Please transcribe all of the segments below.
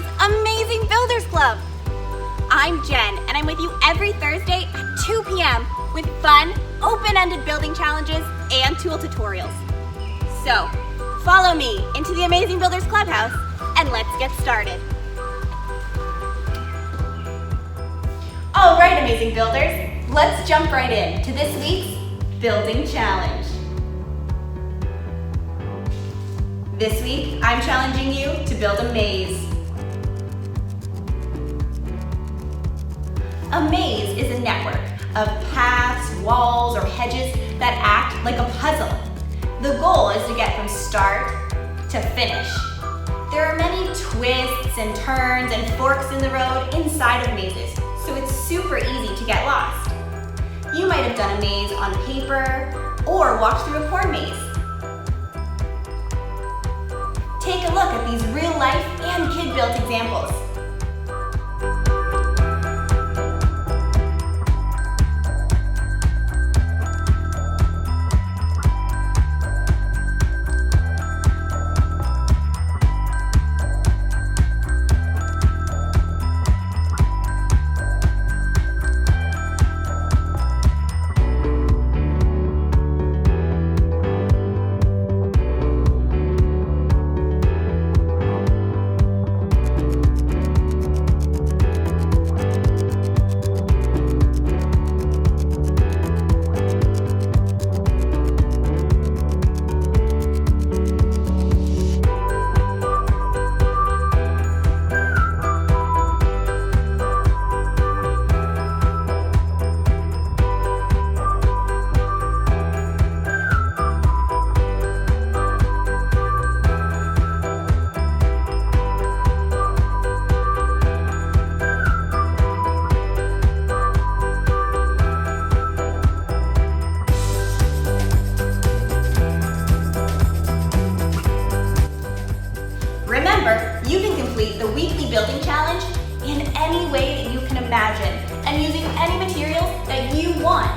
is Amazing Builders Club. I'm Jen, and I'm with you every Thursday at 2 p.m. with fun, open-ended building challenges and tool tutorials. So, follow me into the Amazing Builders Clubhouse, and let's get started. All right, Amazing Builders, let's jump right in to this week's Building Challenge. This week, I'm challenging you to build a maze. A maze is a network of paths, walls, or hedges that act like a puzzle. The goal is to get from start to finish. There are many twists and turns and forks in the road inside of mazes, so it's super easy to get lost. You might have done a maze on paper or walked through a corn maze. Take a look at these real-life and kid-built examples. Remember, you can complete the weekly building challenge in any way that you can imagine and using any materials that you want.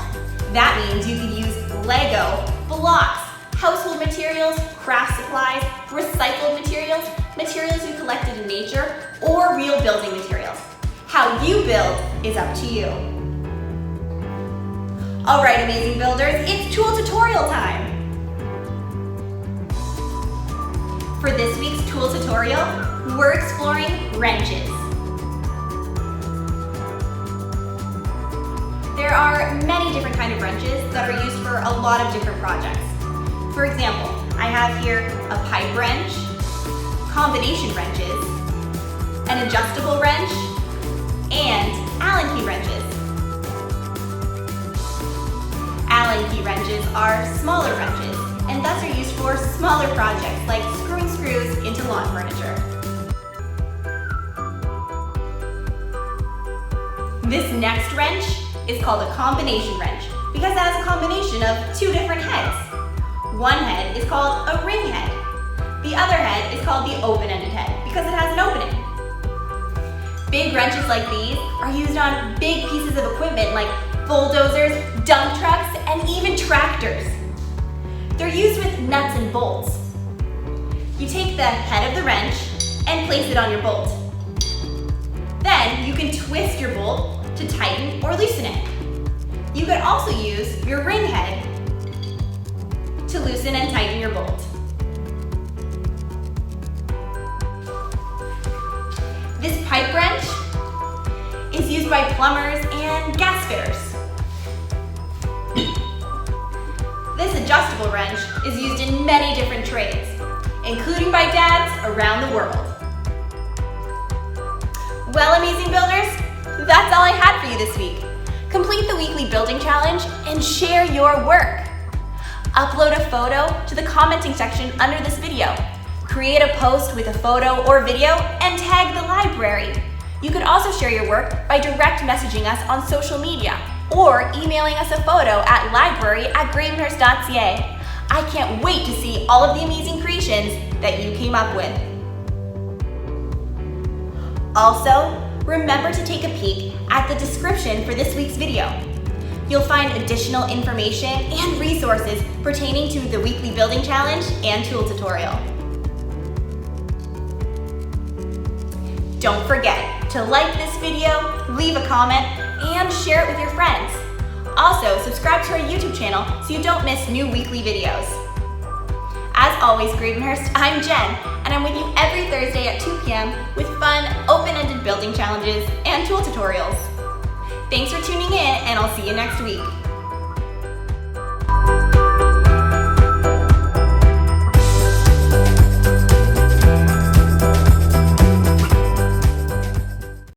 That means you can use Lego, blocks, household materials, craft supplies, recycled materials, materials you collected in nature, or real building materials. How you build is up to you. All right, Amazing Builders, it's tool tutorial time. For this week's tool tutorial, we're exploring wrenches. There are many different kinds of wrenches that are used for a lot of different projects. For example, I have here a pipe wrench, combination wrenches, an adjustable wrench, and Allen key wrenches. Allen key wrenches are smaller wrenches, and thus are used for smaller projects like screwing screws into lawn furniture. This next wrench is called a combination wrench because it has a combination of two different heads. One head is called a ring head. The other head is called the open-ended head because it has an opening. Big wrenches like these are used on big pieces of equipment like bulldozers, dump trucks, and even tractors. They're used with nuts and bolts. You take the head of the wrench and place it on your bolt. Then you can twist your bolt to tighten or loosen it. You could also use your ring head to loosen and tighten your bolt. This pipe wrench is used by plumbers and gas fitters. This adjustable wrench is used in many different trades, including by dads around the world. Well, Amazing Builders, that's all I had for you this week. Complete the weekly building challenge and share your work. Upload a photo to the commenting section under this video. Create a post with a photo or video and tag the library. You could also share your work by direct messaging us on social media or emailing us a photo at library@gravenhurst.ca. I can't wait to see all of the amazing creations that you came up with. Also, remember to take a peek at the description for this week's video. You'll find additional information and resources pertaining to the weekly building challenge and tool tutorial. Don't forget to like this video, leave a comment, and share it with your friends. Also, subscribe to our YouTube channel so you don't miss new weekly videos. As always, Gravenhurst, I'm Jen, and I'm with you every Thursday at 2 p.m. with fun, open-ended building challenges and tool tutorials. Thanks for tuning in, and I'll see you next week.